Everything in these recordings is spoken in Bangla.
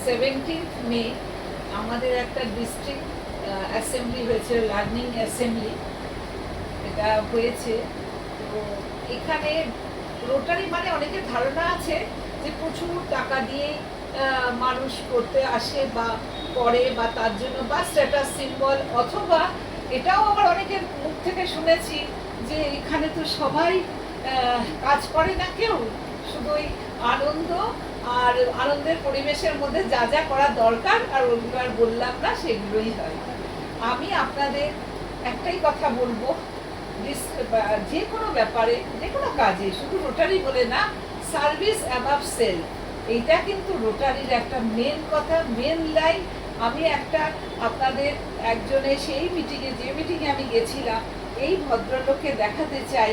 17 মে আমাদের একটা ডিস্ট্রিক্ট অ্যাসেম্বলি হয়েছে, লার্নিং অ্যাসেম্বলি এটা হয়েছে। তো এখানে রোটারি মানে অনেকের ধারণা আছে যে প্রচুর টাকা দিয়ে মানুষ করতে আসে বা করে, বা তার জন্য বা স্ট্যাটাস সিম্বল, অথবা এটাও আবার অনেকের মুখ থেকে শুনেছি যে এখানে তো সবাই কাজ করে না, কেউ শুধু ওই আনন্দ আর আনন্দের পরিবেশের মধ্যে যা যা করা দরকার আর ওগুলো আর বললাম না, সেগুলোই হয়। আমি আপনাদের একটাই কথা বলবো, যে কোনো ব্যাপারে, যে কোনো কাজে, শুধু রোটারি বলে না, সার্ভিস অ্যাবাভ সেলফ, এইটা কিন্তু রোটারির একটা মেন কথা, মেন লাইন। আমি একটা আপনাদের একজনের সেই মিটিংয়ে, যে মিটিংয়ে আমি গেছিলাম, এই ভদ্রলোককে দেখাতে চাই,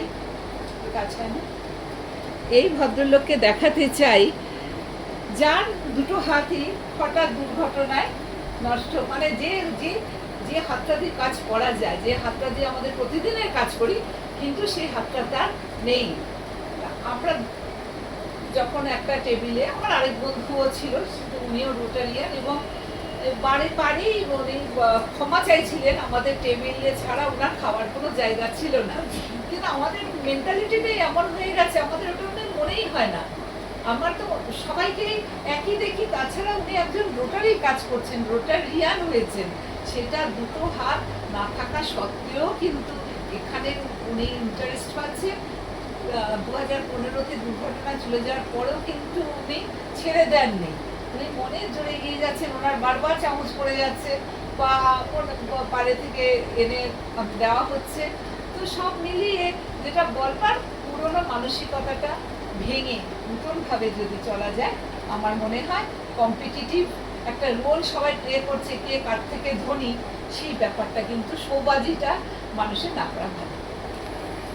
এই ভদ্রলোককে দেখাতে চাই যার দুটো হাতই হঠাৎ দুর্ঘটনায় নষ্ট, মানে যে যে যে হাতটা দিয়ে কাজ করা যায়, যে হাতটা দিয়ে আমাদের প্রতিদিনের কাজ করি, কিন্তু সেই হাতটা তার নেই। আমরা যখন একটা টেবিলে, আমার আরেক বন্ধুও ছিল, উনিও রোটারিয়ান, এবং বাড়ি উনি ক্ষমা চাইছিলেন, আমাদের টেবিলে ছাড়া ওনার খাওয়ার কোনো জায়গা ছিল না। কিন্তু আমাদের মেন্টালিটিটাই এমন হয়ে গেছে, আমাদের ওটা মনেই হয় না। আমার তো সবাইকে একই দেখি, তাছাড়া উনি একজন রোটারি কাজ করছেন, রোটারিয়ান হয়েছেন, সেটা দুটো হাত না থাকা সত্ত্বেও কিন্তু এখানে উনি ইন্টারেস্ট পাচ্ছেন। 2015-তে দুর্ঘটনায় চলে যাওয়ার পরেও কিন্তু উনি ছেড়ে দেননি, উনি মনে জোরে এগিয়ে যাচ্ছেন। ওনার বারবার চামচ পড়ে যাচ্ছে বা পাড়ে থেকে এনে দেওয়া হচ্ছে। তো সব মিলিয়ে যেটা বলবার, পুরোনো মানসিকতাটা ভেঙে নতুনভাবে যদি চলা যায়, আমার মনে হয় কম্পিটিটিভ একটা রোল সবাই প্লে করছে, কে কার থেকে ধনী, সেই ব্যাপারটা কিন্তু সৌবাজিটা মানুষের না করা ভালো।